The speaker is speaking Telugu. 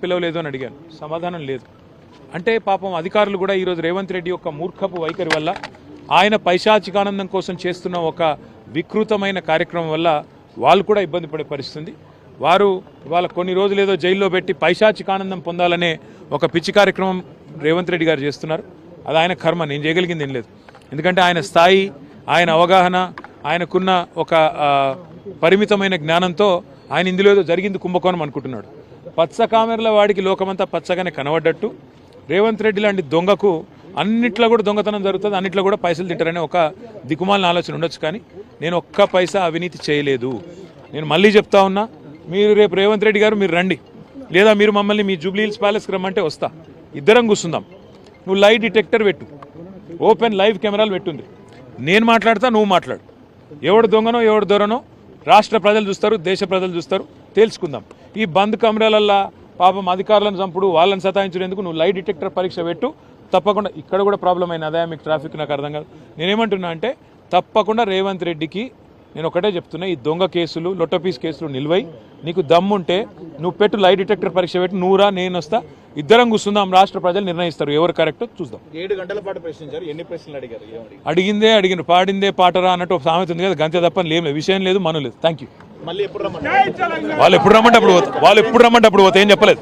పిలవలేదు అని అడిగాను, సమాధానం లేదు. అంటే పాపం అధికారులు కూడా ఈరోజు రేవంత్ రెడ్డి యొక్క మూర్ఖపు వైఖరి వల్ల, ఆయన పైశాచికానందం కోసం చేస్తున్న ఒక వికృతమైన కార్యక్రమం వల్ల వాళ్ళు కూడా ఇబ్బంది పడే పరిస్థితి. వారు ఇవాళ కొన్ని రోజులు ఏదో జైల్లో పెట్టి పైశాచికానందం పొందాలనే ఒక పిచ్చి కార్యక్రమం రేవంత్ రెడ్డి గారు చేస్తున్నారు. అది ఆయన కర్మ, నేను చేయగలిగింది ఏం లేదు. ఎందుకంటే ఆయన స్థాయి, ఆయన అవగాహన, ఆయనకున్న ఒక పరిమితమైన జ్ఞానంతో ఆయన ఇందులో ఏదో జరిగింది కుంభకోణం అనుకుంటున్నాడు. పచ్చ కామెరల వాడికి లోకమంతా పచ్చగానే కనబడ్డట్టు రేవంత్ రెడ్డి లాంటి దొంగకు అన్నిట్లో కూడా దొంగతనం జరుగుతుంది, అన్నిట్లో కూడా పైసలు తింటారనే ఒక దిక్కుమాలిన ఆలోచన ఉండొచ్చు. కానీ నేను ఒక్క పైసా అవినీతి చేయలేదు. నేను మళ్ళీ చెప్తా ఉన్నా, మీరు రేపు రేవంత్ రెడ్డి గారు మీరు రండి, లేదా మీరు మమ్మల్ని మీ జూబ్లీ హిల్స్ ప్యాలెస్కి రమ్మంటే వస్తా, ఇద్దరం కూర్చుందాం. నువ్వు లై డిటెక్టర్ పెట్టు, ఓపెన్ లైవ్ కెమెరాలు పెట్టుంది, నేను మాట్లాడతా, నువ్వు మాట్లాడు. ఎవడు దొంగనో ఎవడు దొరనో రాష్ట్ర ప్రజలు చూస్తారు, దేశ ప్రజలు చూస్తారు, తేల్చుకుందాం. ఈ బంద్ కెమెరాలల్లా పాపం అధికారులను చంపుడు, వాళ్ళని సతాయించేందుకు నువ్వు లై డిటెక్టర్ పరీక్ష పెట్టు. తప్పకుండా ఇక్కడ కూడా ప్రాబ్లం అయిన అదే మీకు ట్రాఫిక్ నాకు అర్థం కాదు. నేనేమంటున్నా అంటే తప్పకుండా రేవంత్ రెడ్డికి నేను ఒకటే చెప్తున్నా, ఈ దొంగ కేసులు, లొట్టపీస్ కేసులు నిల్వై, నీకు దమ్ముంటే నువ్వు పెట్టు, లై డిటెక్టర్ పరీక్ష పెట్టు, నువ్వురా నేను వస్తా, ఇద్దరం కూర్చుందాం, రాష్ట్ర ప్రజలు నిర్ణయిస్తారు ఎవరు కరెక్టో చూద్దాం. 7 గంటల పాటు ప్రశ్నించారు, ఎన్ని ప్రశ్నలు అడిగారు? అడిగిందే అడిగిన, పాడిందే పాటరా అన్నట్టు ఒక సామెత ఉంది కదా, గంతే తప్ప లేదు, విషయం లేదు, మనం లేదు. Thank you. మళ్ళీ ఎప్పుడు రమ్మంటారు? వాళ్ళు ఎప్పుడు రమ్మంటే అప్పుడు పోతా, వాళ్ళు ఎప్పుడు రమ్మంటే అప్పుడు పోతా, ఏం చెప్పలేదు.